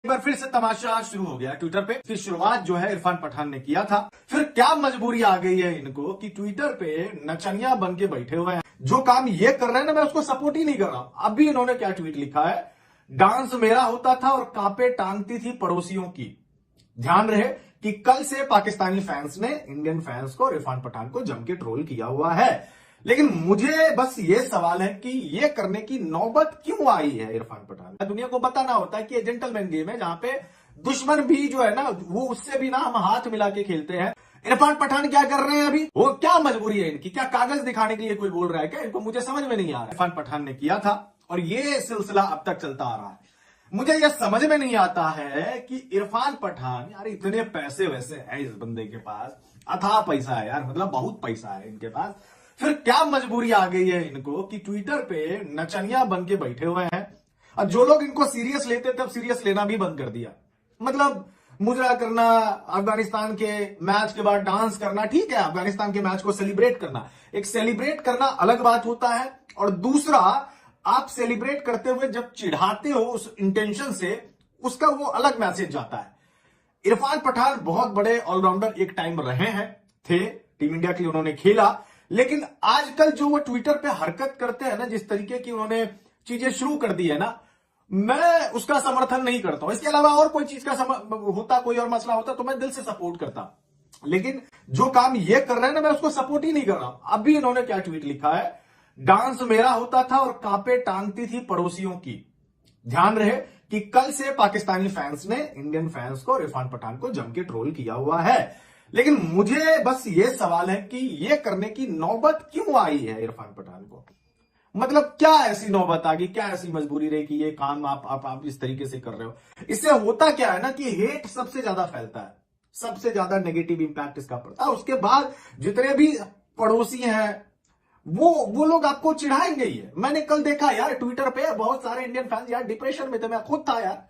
एक बार फिर से तमाशा शुरू हो गया ट्विटर पे। इसकी शुरुआत जो है इरफान पठान ने किया था। फिर क्या मजबूरी आ गई है इनको कि ट्विटर पे नचनिया बन के बैठे हुए हैं। जो काम ये कर रहे हैं ना, मैं उसको सपोर्ट ही नहीं कर रहा हूं। अभी इन्होंने क्या ट्वीट लिखा है, डांस मेरा होता था और कांपे टांगती थी पड़ोसियों की। ध्यान रहे कि कल से पाकिस्तानी फैंस ने इंडियन फैंस को, इरफान पठान को जम के ट्रोल किया हुआ है। लेकिन मुझे बस ये सवाल है कि ये करने की नौबत क्यों आई है इरफान पठान। दुनिया को बताना होता है कि ये जेंटलमैन गेम है, जहां पे दुश्मन भी जो है ना, वो उससे भी ना हम हाथ मिला के खेलते हैं। इरफान पठान क्या कर रहे हैं अभी, वो क्या मजबूरी है इनकी, क्या कागज दिखाने के लिए कोई बोल रहा है क्या इनको, मुझे समझ में नहीं आ रहा। इरफान पठान ने किया था और ये सिलसिला अब तक चलता आ रहा है। मुझे यह समझ में नहीं आता है कि इरफान पठान, यार इतने पैसे वैसे हैं इस बंदे के पास, अथाह पैसा है यार, मतलब बहुत पैसा है इनके पास। फिर क्या मजबूरी आ गई है इनको कि ट्विटर पे नचनिया बन के बैठे हुए हैं। और जो लोग इनको सीरियस लेते थे अब सीरियस लेना भी बंद कर दिया। मतलब मुजरा करना, अफगानिस्तान के मैच के बाद डांस करना, ठीक है, अफगानिस्तान के मैच को सेलिब्रेट करना, एक सेलिब्रेट करना अलग बात होता है। और दूसरा, आप सेलिब्रेट करते हुए जब चिढ़ाते हो उस इंटेंशन से, उसका वो अलग मैसेज जाता है। इरफान पठान बहुत बड़े ऑलराउंडर एक टाइम रहे हैं, थे, टीम इंडिया के लिए उन्होंने खेला। लेकिन आजकल जो वो ट्विटर पे हरकत करते हैं ना, जिस तरीके की उन्होंने चीजें शुरू कर दी है ना, मैं उसका समर्थन नहीं करता हूं। इसके अलावा और कोई चीज का होता, कोई और मसला होता तो मैं दिल से सपोर्ट करता। लेकिन जो काम ये कर रहे हैं ना, मैं उसको सपोर्ट ही नहीं कर रहा। अभी इन्होंने क्या ट्वीट लिखा है, डांस मेरा होता था और कांपे टांगती थी पड़ोसियों की। ध्यान रहे कि कल से पाकिस्तानी फैंस ने इंडियन फैंस को, इरफान पठान को जम के ट्रोल किया हुआ है। लेकिन मुझे बस ये सवाल है कि ये करने की नौबत क्यों आई है इरफान पठान को। मतलब क्या ऐसी नौबत आ गई, क्या ऐसी मजबूरी रही कि ये काम आप इस तरीके से कर रहे हो। इससे होता क्या है ना कि हेट सबसे ज्यादा फैलता है, सबसे ज्यादा नेगेटिव इंपैक्ट इसका पड़ता है। उसके बाद जितने भी पड़ोसी हैं वो लोग आपको चिढ़ाएंगे ही है। मैंने कल देखा यार ट्विटर पे बहुत सारे इंडियन फैंस यार डिप्रेशन में थे, मैं खुद था यार।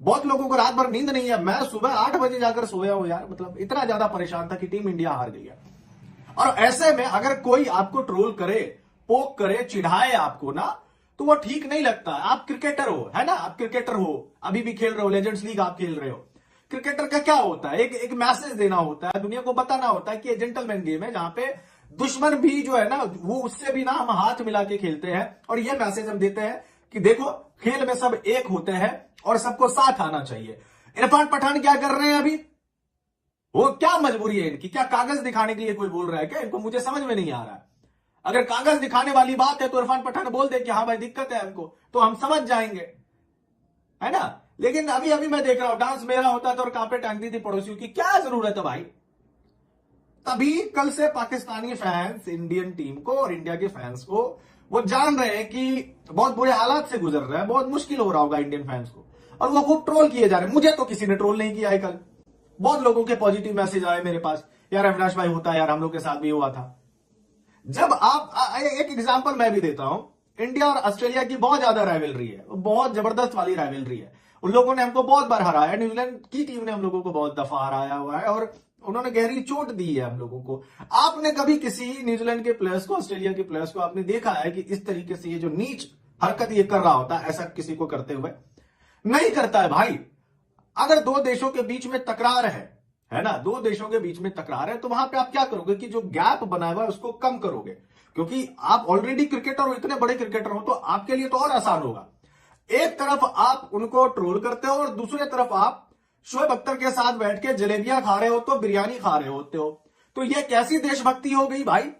बहुत लोगों को रात भर नींद नहीं है, मैं सुबह 8 बजे जाकर सोया हूं यार। मतलब इतना ज्यादा परेशान था कि टीम इंडिया हार गई है। और ऐसे में अगर कोई आपको ट्रोल करे, पोक करे, चिढ़ाए आपको ना, तो वो ठीक नहीं लगता। आप क्रिकेटर हो, है ना, आप क्रिकेटर हो, अभी भी खेल रहे हो, लेजेंड्स लीग आप खेल रहे हो। क्रिकेटर का क्या होता है, एक मैसेज देना होता है, दुनिया को बताना होता है कि ये जेंटलमैन गेम है, जहां पे दुश्मन भी जो है ना, वो उससे भी ना हम हाथ मिला के खेलते हैं। और ये मैसेज हम देते हैं कि देखो, खेल में सब एक होते हैं और सबको साथ आना चाहिए। इरफान पठान क्या कर रहे हैं अभी, वो क्या मजबूरी है इनकी, क्या कागज दिखाने के लिए कोई बोल रहा है क्या इनको, मुझे समझ में नहीं आ रहा है। अगर कागज दिखाने वाली बात है तो इरफान पठान बोल दे कि हाँ भाई दिक्कत है हमको, तो हम समझ जाएंगे, है ना। लेकिन अभी अभी मैं देख रहा हूं, डांस मेरा होता था और कांपे टांगती थी पड़ोसियों की। क्या जरूरत है भाई। तभी कल से पाकिस्तानी फैंस इंडियन टीम को और इंडिया के फैंस को, वो जान रहे हैं कि बहुत बुरे हालात से गुजर रहे हैं, बहुत मुश्किल हो रहा होगा इंडियन फैंस को, और वो खूब ट्रोल किए जा रहे हैं। मुझे तो किसी ने ट्रोल नहीं किया है कल। बहुत लोगों के पॉजिटिव मैसेज आए मेरे पास, यार अविनाश भाई होता यार, हम लोग के साथ भी हुआ था। जब आप एक एग्जांपल मैं भी देता हूं, इंडिया और ऑस्ट्रेलिया की बहुत ज्यादा राइवलरी है, बहुत जबरदस्त वाली राइवलरी है। उन लोगों ने हमको बहुत बार हराया, न्यूजीलैंड की टीम ने हम लोगों को बहुत दफा हराया हुआ है, और उन्होंने गहरी चोट दी है हम लोगों को। आपने कभी किसी न्यूजीलैंड के प्लेयर्स को, ऑस्ट्रेलिया के प्लेयर्स को आपने देखा है कि इस तरीके से ये जो नीच हरकत ये कर रहा होता है, ऐसा किसी को करते हुए नहीं करता है भाई। अगर दो देशों के बीच में तकरार है ना, दो देशों के बीच में तकरार है, तो वहां पे आप क्या करोगे कि जो गैप बना हुआ है उसको कम करोगे, क्योंकि आप ऑलरेडी क्रिकेटर हो, इतने बड़े क्रिकेटर हो, तो आपके लिए तो और आसान होगा। एक तरफ आप उनको ट्रोल करते हो और दूसरी तरफ आप शोएब अख्तर के साथ बैठ के जलेबियां खा रहे हो, तो बिरयानी खा रहे होते हो। तो ये कैसी देशभक्ति हो गई भाई।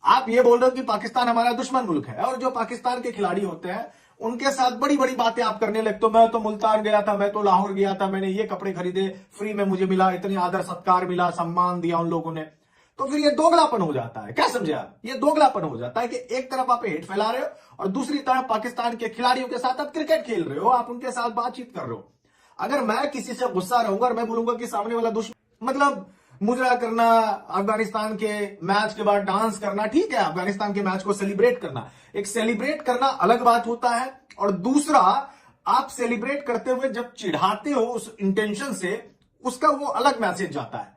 आप ये बोल रहे हो कि पाकिस्तान हमारा दुश्मन मुल्क है, और जो पाकिस्तान के खिलाड़ी होते हैं उनके साथ बड़ी बड़ी बातें आप करने लगते हो। मैं तो मुल्तान गया था, मैं तो लाहौर गया था, मैंने ये कपड़े खरीदे, फ्री में मुझे मिला, इतनी आदर सत्कार मिला, सम्मान दिया उन लोगों ने। तो फिर ये दोगलापन हो जाता है। क्या समझे आप, ये दोगलापन हो जाता है कि एक तरफ आप हेट फैला रहे हो और दूसरी तरफ पाकिस्तान के खिलाड़ियों के साथ आप क्रिकेट खेल रहे हो, आप उनके साथ बातचीत कर रहे हो। अगर मैं किसी से गुस्सा रहूंगा और मैं बोलूंगा कि सामने वाला दुश्मन, मतलब मुजरा करना, अफगानिस्तान के मैच के बाद डांस करना, ठीक है, अफगानिस्तान के मैच को सेलिब्रेट करना, एक सेलिब्रेट करना अलग बात होता है। और दूसरा, आप सेलिब्रेट करते हुए जब चिढ़ाते हो उस इंटेंशन से, उसका वो अलग मैसेज जाता है।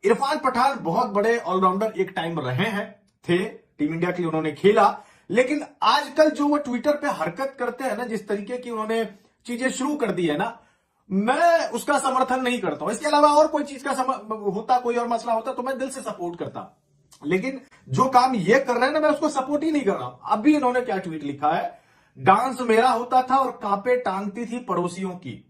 इरफान पठान बहुत बड़े ऑलराउंडर एक टाइम रहे हैं, थे, टीम इंडिया के लिए उन्होंने खेला। लेकिन आजकल जो वो ट्विटर पे हरकत करते हैं ना, जिस तरीके की उन्होंने चीजें शुरू कर दी है ना, मैं उसका समर्थन नहीं करता हूं। इसके अलावा और कोई चीज का होता, कोई और मसला होता तो मैं दिल से सपोर्ट करता, लेकिन जो काम ये कर रहे हैं ना, मैं उसको सपोर्ट ही नहीं कर रहा। अभी इन्होंने क्या ट्वीट लिखा है, डांस मेरा होता था और कांपे टांगती थी पड़ोसियों की।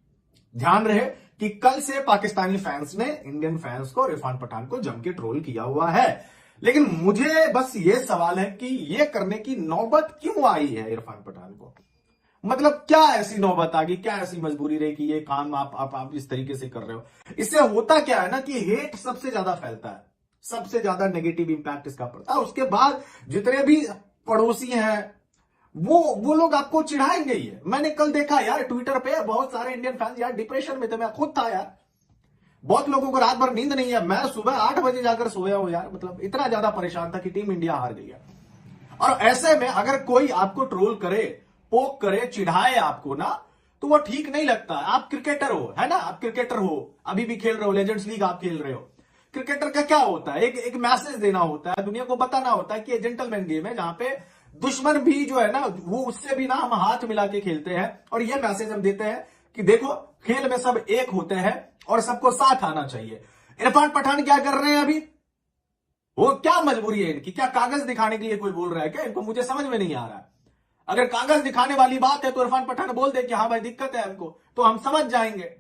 ध्यान रहे कि कल से पाकिस्तानी फैंस ने इंडियन फैंस को, इरफान पठान को जम के ट्रोल किया हुआ है। लेकिन मुझे बस ये सवाल है कि ये करने की नौबत क्यों आई है इरफान पठान को? मतलब क्या ऐसी नौबत आ गई, क्या ऐसी मजबूरी रही कि ये काम आप इस तरीके से कर रहे हो? इससे होता क्या है ना कि हेट सबसे ज्यादा फैलता है, सबसे ज्यादा नेगेटिव इंपैक्ट इसका पड़ता है। उसके बाद जितने भी पड़ोसी हैं वो लोग आपको चिढ़ाएंगे ही है। मैंने कल देखा यार ट्विटर पे बहुत सारे इंडियन फैंस यार डिप्रेशन में थे, मैं खुद था यार। बहुत लोगों को रात भर नींद नहीं है, मैं सुबह 8 बजे जाकर सोया हूं यार। मतलब इतना ज्यादा परेशान था कि टीम इंडिया हार गई है। और ऐसे में अगर कोई आपको ट्रोल करे, पोक करे, चिढ़ाए आपको ना, तो वो ठीक नहीं लगता। आप क्रिकेटर हो, है ना, आप क्रिकेटर हो, अभी भी खेल रहे हो, लेजेंड्स लीग आप खेल रहे हो। क्रिकेटर का क्या होता है, एक मैसेज देना होता है, दुनिया को बताना होता है कि ये जेंटलमैन गेम है, जहां पे दुश्मन भी जो है ना, वो उससे भी ना हम हाथ मिला के खेलते हैं। और ये मैसेज हम देते हैं कि देखो खेल में सब एक होते हैं और सबको साथ आना चाहिए। इरफान पठान क्या कर रहे हैं अभी? वो क्या मजबूरी है इनकी? क्या कागज दिखाने के लिए कोई बोल रहा है क्या इनको? मुझे समझ में नहीं आ रहा है। अगर कागज दिखाने वाली बात है तो इरफान पठान बोल दे कि हाँ भाई दिक्कत है हमको, तो हम समझ जाएंगे,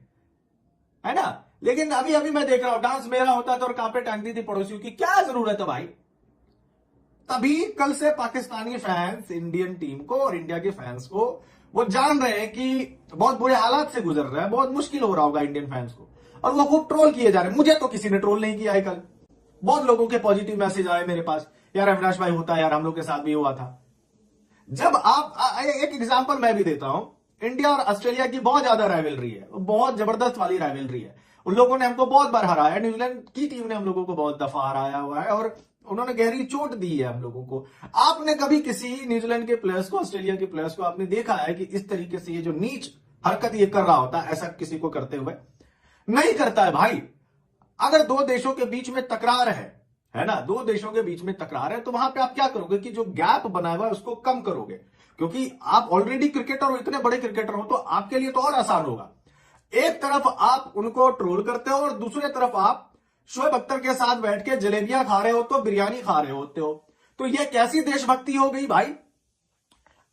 है ना। लेकिन अभी अभी मैं देख रहा हूं डांस मेरा होता था और कांपे टांगती थी पड़ोसियों की। क्या जरूरत है भाई? तभी कल से पाकिस्तानी फैंस इंडियन टीम को और इंडिया के फैंस को, वो जान रहे हैं कि बहुत बुरे हालात से गुजर रहा है, बहुत मुश्किल हो रहा होगा इंडियन फैंस को, और वो खूब ट्रोल किए जा रहे हैं। मुझे तो किसी ने ट्रोल नहीं किया है कल। बहुत लोगों के पॉजिटिव मैसेज आए मेरे पास, यार अविनाश भाई होता यार, हम लोग के साथ भी हुआ था। जब आप एक एग्जांपल मैं भी देता हूं, इंडिया और ऑस्ट्रेलिया की बहुत ज्यादा राइवलरी है, बहुत जबरदस्त वाली राइवलरी है। उन लोगों ने हमको बहुत बार हराया, न्यूजीलैंड की टीम ने हम लोगों को बहुत दफा हराया हुआ है और उन्होंने गहरी चोट दी है हम लोगों को। आपने कभी किसी न्यूजीलैंड के प्लेयर्स को, ऑस्ट्रेलिया के प्लेयर्स को आपने देखा है कि इस तरीके से ये जो नीच हरकत ये कर रहा होता है, ऐसा किसी को करते हुए? नहीं करता है भाई। अगर दो देशों के बीच में तकरार है ना, दो देशों के बीच में तकरार है, तो वहां पे आप क्या करोगे कि जो गैप बना हुआ है उसको कम करोगे, क्योंकि आप ऑलरेडी क्रिकेटर हो, इतने बड़े क्रिकेटर हो, तो आपके लिए तो और आसान होगा। एक तरफ आप उनको ट्रोल करते हो और दूसरी तरफ आप शोएब अख्तर के साथ बैठ के जलेबियां खा रहे हो, तो बिरयानी खा रहे होते हो। तो ये कैसी देशभक्ति हो गई भाई?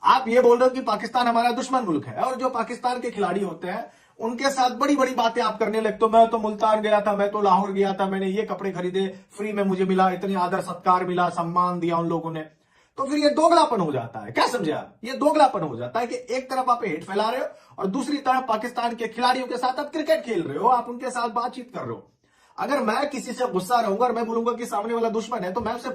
आप ये बोल रहे हो कि पाकिस्तान हमारा दुश्मन मुल्क है, और जो पाकिस्तान के खिलाड़ी होते हैं उनके साथ बड़ी बड़ी बातें आप करने लगते हो। मैं तो मुल्तान गया था, मैं तो लाहौर गया था, मैंने ये कपड़े खरीदे, फ्री में मुझे मिला, इतनी आदर सत्कार मिला, सम्मान दिया उन लोगों ने। तो फिर ये दोगलापन हो जाता है। क्या समझे आप? ये दोगलापन हो जाता है कि एक तरफ आप हेट फैला रहे हो और दूसरी तरफ पाकिस्तान के खिलाड़ियों के साथ आप क्रिकेट खेल रहे हो, आप उनके साथ बातचीत कर रहे हो। अगर मैं किसी से गुस्सा रहूंगा और मैं बोलूंगा कि सामने वाला दुश्मन है, तो मैं उससे